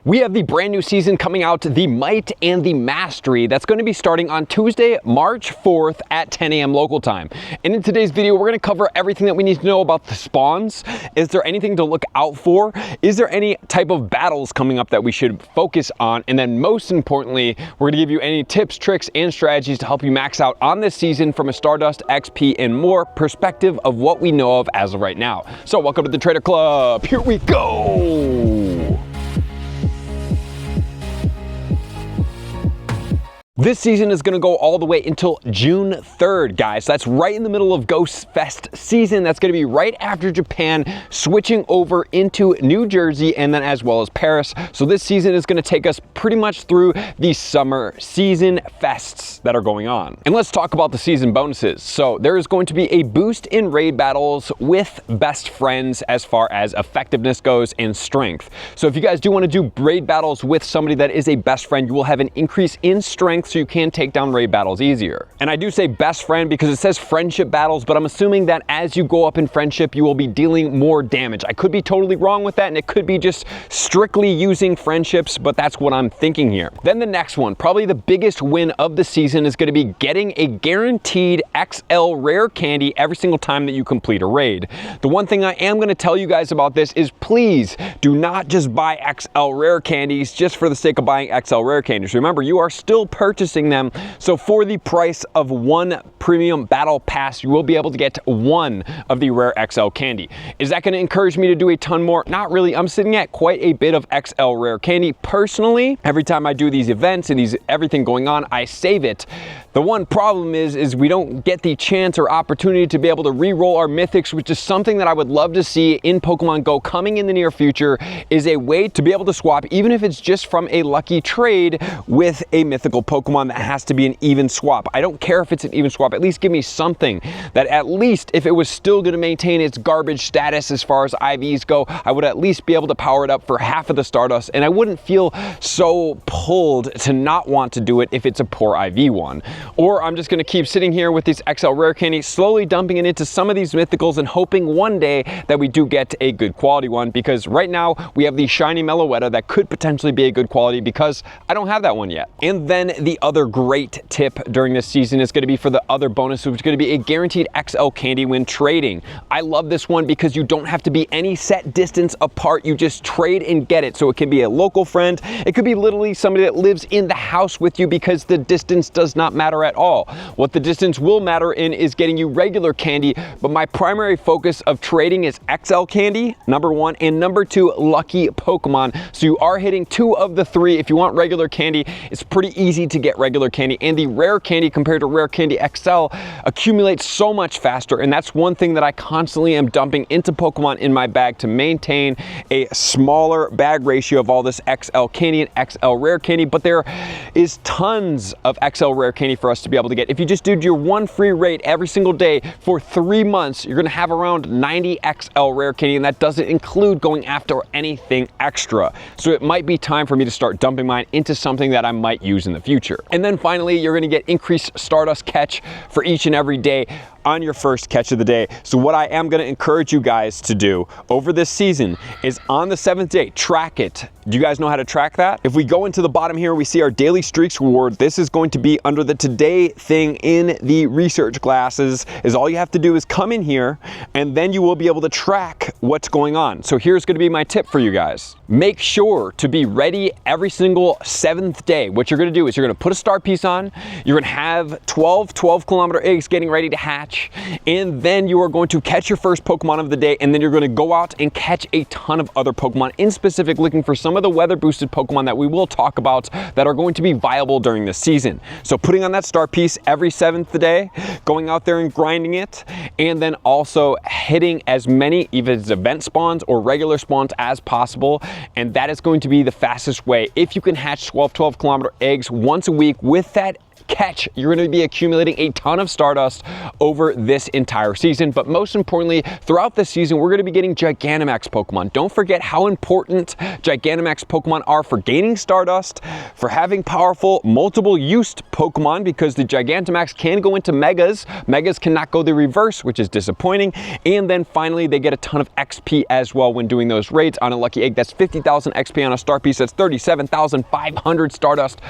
We have the brand new season coming out, the Might and the Mastery, that's going to be starting on Tuesday, March 4th at 10 a.m. local time. And in today's video, we're going to cover everything that we need to know about the spawns. Is there anything to look out for? Is there any type of battles coming up that we should focus on? And then most importantly, we're going to give you any tips, tricks, and strategies to help you max out on this season from a Stardust, XP, and more perspective of what we know of as of right now. So welcome to the Trader Club. Here we go. This season is going to go all the way until June 3rd, guys. That's right in the middle of Ghost Fest season. That's going to be right after Japan, switching over into New Jersey and then as well as Paris. So this season is going to take us pretty much through the summer season fests that are going on. And let's talk about the season bonuses. So there is going to be a boost in raid battles with best friends as far as effectiveness goes and strength. So if you guys do want to do raid battles with somebody that is a best friend, you will have an increase in strength, so you can take down raid battles easier. And I do say best friend because it says friendship battles, but I'm assuming that as you go up in friendship, you will be dealing more damage. I could be totally wrong with that, and it could be just strictly using friendships, but that's what I'm thinking here. Then the next one, probably the biggest win of the season, is going to be getting a guaranteed XL rare candy every single time that you complete a raid. The one thing I am going to tell you guys about this is please do not just buy XL rare candies just for the sake of buying XL rare candies. Remember, you are still purchasing them, so for the price of one premium battle pass, you will be able to get one of the rare XL candy. Is that going to encourage me to do a ton more? Not really. I'm sitting at quite a bit of XL rare candy personally. Every time I do these events and everything going on, I save it. The one problem is we don't get the chance or opportunity to be able to re-roll our mythics, which is something that I would love to see in Pokemon Go coming in the near future, is a way to be able to swap, even if it's just from a lucky trade, with a mythical Pokemon that has to be an even swap. I don't care if it's an even swap, at least give me something that, at least if it was still going to maintain its garbage status as far as IVs go, I would at least be able to power it up for half of the Stardust, and I wouldn't feel so pulled to not want to do it if it's a poor IV one. Or I'm just going to keep sitting here with these XL rare candy, slowly dumping it into some of these mythicals and hoping one day that we do get a good quality one, because right now we have the shiny Meloetta that could potentially be a good quality because I don't have that one yet. And then the other great tip during this season is going to be for the other bonus, which is going to be a guaranteed XL candy when trading. I love this one because you don't have to be any set distance apart. You just trade and get it. So it can be a local friend. It could be literally somebody that lives in the house with you, because the distance does not matter at all. What the distance will matter in is getting you regular candy, but my primary focus of trading is XL candy, number one, and number two, lucky Pokemon. So you are hitting two of the three. If you want regular candy, it's pretty easy to get regular candy, and the rare candy compared to rare candy XL accumulates so much faster, and that's one thing that I constantly am dumping into Pokemon in my bag to maintain a smaller bag ratio of all this XL candy and XL rare candy. But there is tons of XL rare candy for us to be able to get. If you just do your one free raid every single day for 3 months, you're going to have around 90 XL rare candy, and that doesn't include going after anything extra. So it might be time for me to start dumping mine into something that I might use in the future. And then finally, you're going to get increased Stardust catch for each and every day on your first catch of the day. So what I am going to encourage you guys to do over this season is on the 7th day, track it. Do you guys know how to track that? If we go into the bottom here, we see our daily streaks reward. This is going to be under the today thing in the research glasses. Is all you have to do is come in here, and then you will be able to track what's going on. So here's going to be my tip for you guys. Make sure to be ready every single 7th day. What you're going to do is you're going to put a star piece on. You're going to have 12-kilometer eggs getting ready to hatch, and then you are going to catch your first Pokemon of the day, and then you're going to go out and catch a ton of other Pokemon, in specific looking for some of the weather boosted Pokemon that we will talk about that are going to be viable during this season. So putting on that star piece every 7th day, going out there and grinding it, and then also hitting as many even event spawns or regular spawns as possible, and that is going to be the fastest way. If you can hatch 12-kilometer eggs once a week with that catch, you're going to be accumulating a ton of Stardust over this entire season. But most importantly, throughout this season, we're going to be getting Gigantamax Pokemon. Don't forget how important Gigantamax Pokemon are for gaining Stardust, for having powerful multiple used Pokemon, because the Gigantamax can go into Megas. Megas cannot go the reverse, which is disappointing. And then finally, they get a ton of XP as well when doing those raids. On a Lucky Egg, that's 50,000 XP. On a Star Piece, that's 37,500 Stardust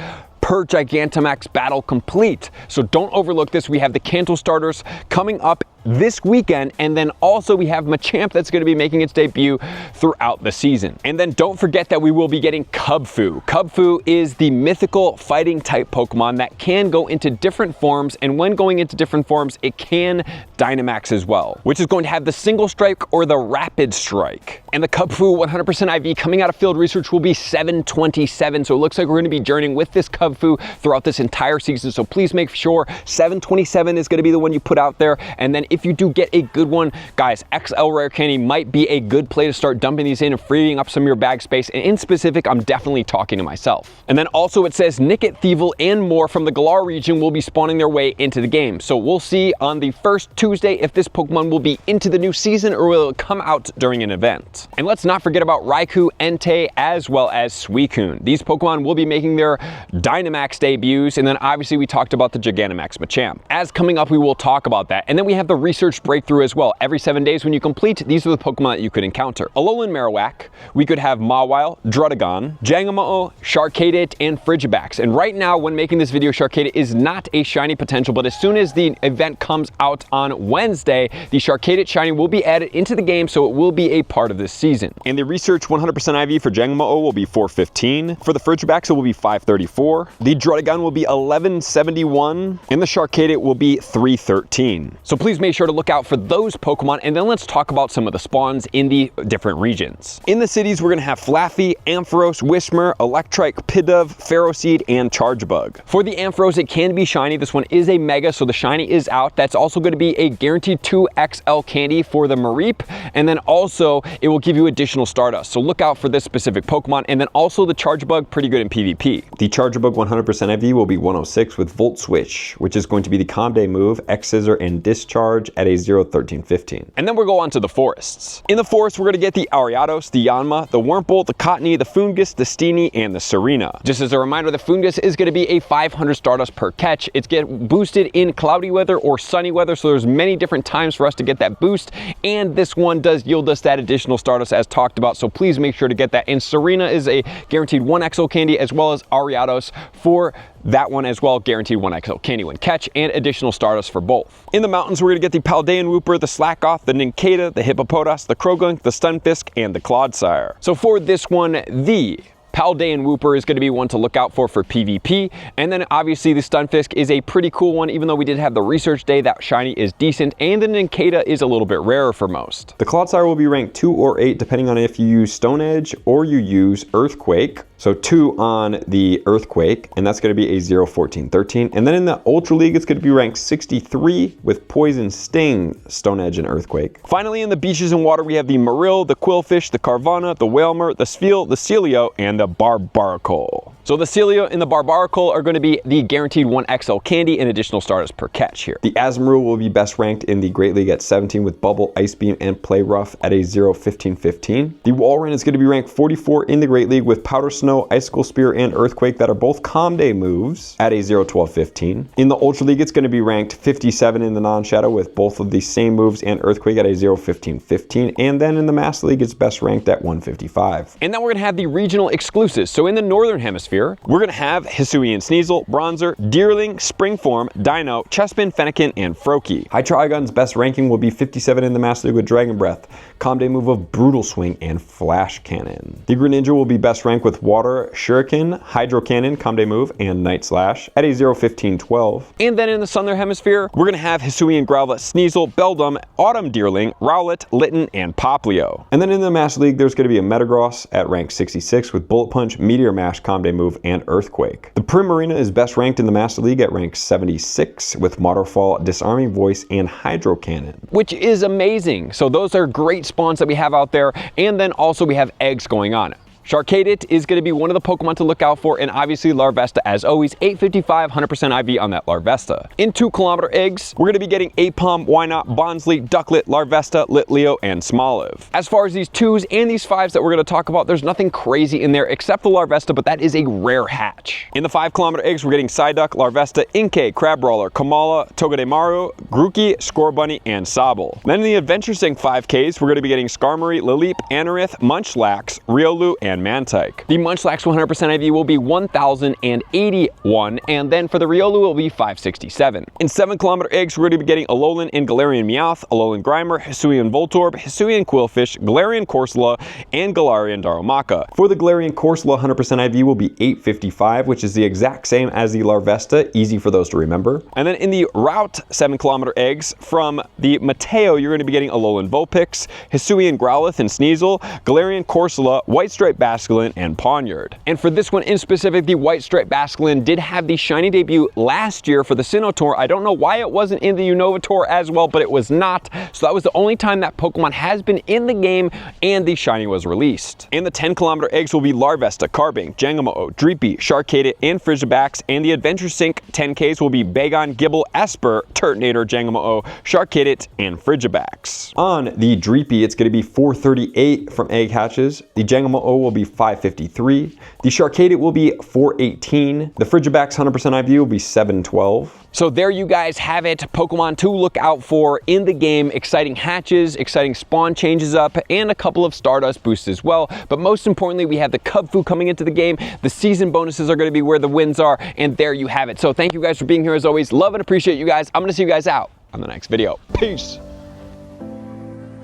per Gigantamax battle complete. So don't overlook this. We have the Kanto starters coming up this weekend, and then also we have Machamp that's going to be making its debut throughout the season. And then don't forget that we will be getting Kubfu. Kubfu is the mythical fighting type Pokemon that can go into different forms, and when going into different forms, it can Dynamax as well, which is going to have the Single Strike or the Rapid Strike. And the Kubfu 100% IV coming out of field research will be 727, so it looks like we're going to be journeying with this Kubfu throughout this entire season, so please make sure 727 is going to be the one you put out there. And then if you do get a good one, guys, XL Rare Candy might be a good play to start dumping these in and freeing up some of your bag space. And in specific, I'm definitely talking to myself. And then also it says Nickit, Thievul, and more from the Galar region will be spawning their way into the game. So we'll see on the first Tuesday if this Pokemon will be into the new season or will it come out during an event. And let's not forget about Raikou, Entei, as well as Suicune. These Pokemon will be making their Dynamax debuts. And then obviously we talked about the Gigantamax Machamp. As coming up, we will talk about that. And then we have the research breakthrough as well. Every 7 days when you complete, these are the Pokemon that you could encounter. Alolan Marowak, we could have Mawile, Druddigon, Jangamo, Charcadet, and Frigibax. And right now, when making this video, Charcadet is not a shiny potential, but as soon as the event comes out on Wednesday, the Charcadet shiny will be added into the game, so it will be a part of this season. And the research 100% IV for Jangamo will be 415. For the Frigibax, it will be 534. The Druddigon will be 1171, and the Charcadet will be 313. So please make sure to look out for those Pokemon, and then let's talk about some of the spawns in the different regions. In the cities, we're going to have Flaffy, Ampharos, Whismur, Electrike, Pidove, Ferroseed, and Chargebug. For the Ampharos, it can be shiny. This one is a Mega, so the shiny is out. That's also going to be a guaranteed 2XL candy for the Mareep, and then also it will give you additional Stardust. So look out for this specific Pokemon, and then also the Chargebug, pretty good in PvP. The Chargebug 100% IV will be 106 with Volt Switch, which is going to be the Calm Day move, X-Scissor, and Discharge at a 0-13-15. And then we'll go on to the forests. In the forest, we're going to get the Ariados, the Yanma, the Wurmple, the Cottony, the Foongus, the Steenie, and the Serena. Just as a reminder, the Foongus is going to be a 500 Stardust per catch. It's get boosted in cloudy weather or sunny weather, so there's many different times for us to get that boost, and this one does yield us that additional Stardust as talked about, so please make sure to get that. And Serena is a guaranteed 1XL candy, as well as Ariados for that one as well, guaranteed 1XL candy when catch, and additional Stardust for both. In the mountains, we're going to get the Paldean Wooper, the Slackoth, the Nincada, the Hippopotas, the Krogunk, the Stunfisk, and the Clodsire. So for this one, the Paldean Wooper is going to be one to look out for PvP, and then obviously the Stunfisk is a pretty cool one. Even though we did have the research day, that shiny is decent, and the Nincada is a little bit rarer for most. The Clodsire will be ranked 2 or 8 depending on if you use Stone Edge or you use Earthquake. So 2 on the Earthquake, and that's going to be a 0-14-13. And then in the Ultra League, it's going to be ranked 63 with Poison Sting, Stone Edge, and Earthquake. Finally, in the beaches and water, we have the Marill, the Quillfish, the Carvana, the Whalmer, the Spheal, the Celio, and the Barbaracle. So the Celio and the Barbaracle are going to be the guaranteed 1XL candy and additional Stardust per catch here. The Azumarill will be best ranked in the Great League at 17 with Bubble, Ice Beam, and Play Rough at a 0-15-15. The Walrein is going to be ranked 44 in the Great League with Powder Snow, Icicle Spear, and Earthquake that are both Calm Day moves at a 0-12-15. In the Ultra League, it's going to be ranked 57 in the Non-Shadow with both of the same moves and Earthquake at a 0-15-15. And then in the Master League, it's best ranked at 155. And then we're going to have the regional exclusives. So in the Northern Hemisphere, we're going to have Hisuian Sneasel, Bronzer, Deerling, Springform, Dino, Chespin, Fennekin, and Froakie. High Trigon's best ranking will be 57 in the Master League with Dragon Breath, Calm Day move of Brutal Swing, and Flash Cannon. The Greninja will be best ranked with Water, Shuriken, Hydro Cannon, Calm Day move, and Night Slash at a 0-15-12. And then in the Southern Hemisphere, we're going to have Hisuian Growlithe, Sneasel, Beldum, Autumn Deerling, Rowlet, Litten, and Poplio. And then in the Master League, there's going to be a Metagross at rank 66 with Bullet Punch, Meteor Mash, Calm Day move, and Earthquake. The Primarina is best ranked in the Master League at rank 76 with Waterfall, Disarming Voice, and Hydro Cannon, which is amazing. So those are great spawns that we have out there, and then also we have eggs going on. Charcadet is going to be one of the Pokemon to look out for, and obviously Larvesta, as always, 855, 100% IV on that Larvesta. In 2 kilometer eggs, we're going to be getting Apom, Wynot, Bonsly, Ducklet, Larvesta, Litleo, and Smoliv. As far as these 2s and these 5s that we're going to talk about, there's nothing crazy in there except the Larvesta, but that is a rare hatch. In the 5 kilometer eggs, we're getting Psyduck, Larvesta, Inkay, Crabrawler, Kamala, Togedemaru, Grookey, Scorbunny, and Sobble. Then in the Adventure Sync 5Ks, we're going to be getting Skarmory, Lileep, Anorith, Munchlax, Riolu, and Mantike. The Munchlax 100% IV will be 1,081, and then for the Riolu, it will be 567. In 7 kilometer eggs, we're going to be getting Alolan and Galarian Meowth, Alolan Grimer, Hisuian Voltorb, Hisuian Quillfish, Galarian Corsola, and Galarian Darumaka. For the Galarian Corsola, 100% IV will be 855, which is the exact same as the Larvesta, easy for those to remember. And then in the Route 7 kilometer eggs, from the Mateo, you're going to be getting Alolan Vulpix, Hisuian Growlithe and Sneasel, Galarian Corsola, White Stripe Basculin, and Pawniard. And for this one in specific, the White Stripe Basculin did have the shiny debut last year for the Sinnoh Tour. I don't know why it wasn't in the Unova Tour as well, but it was not. So that was the only time that Pokemon has been in the game and the shiny was released. And the 10 kilometer eggs will be Larvesta, Carbink, Jangamo-o, Dreepy, Charcadet, and Frigibax. And the Adventure Sync 10Ks will be Bagon, Gibble, Esper, Turtonator, Jangamo-o, Charcadet, and Frigibax. On the Dreepy, it's going to be 438 from egg hatches. The Jangamo-o will be 553. The Charcadet will be 418. The Frigibax 100% IV will be 712. So there you guys have it, Pokemon to look out for in the game. Exciting hatches, exciting spawn changes up, and a couple of Stardust boosts as well. But most importantly, we have the Kubfu coming into the game. The season bonuses are going to be where the wins are, and there you have it. So thank you guys for being here as always. Love and appreciate you guys. I'm going to see you guys out on the next video. Peace.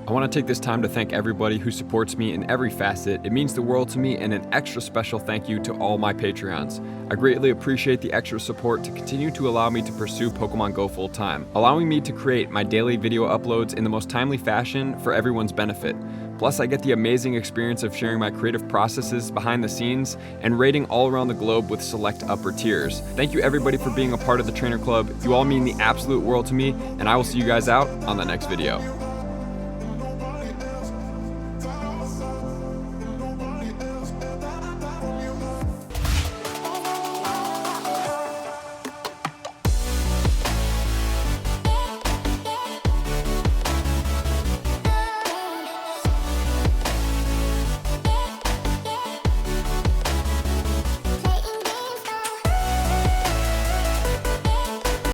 I want to take this time to thank everybody who supports me in every facet. It means the world to me, and an extra special thank you to all my Patreons. I greatly appreciate the extra support to continue to allow me to pursue Pokemon Go full time, allowing me to create my daily video uploads in the most timely fashion for everyone's benefit. Plus, I get the amazing experience of sharing my creative processes behind the scenes and raiding all around the globe with select upper tiers. Thank you everybody for being a part of the Trainer Club. You all mean the absolute world to me, and I will see you guys out on the next video.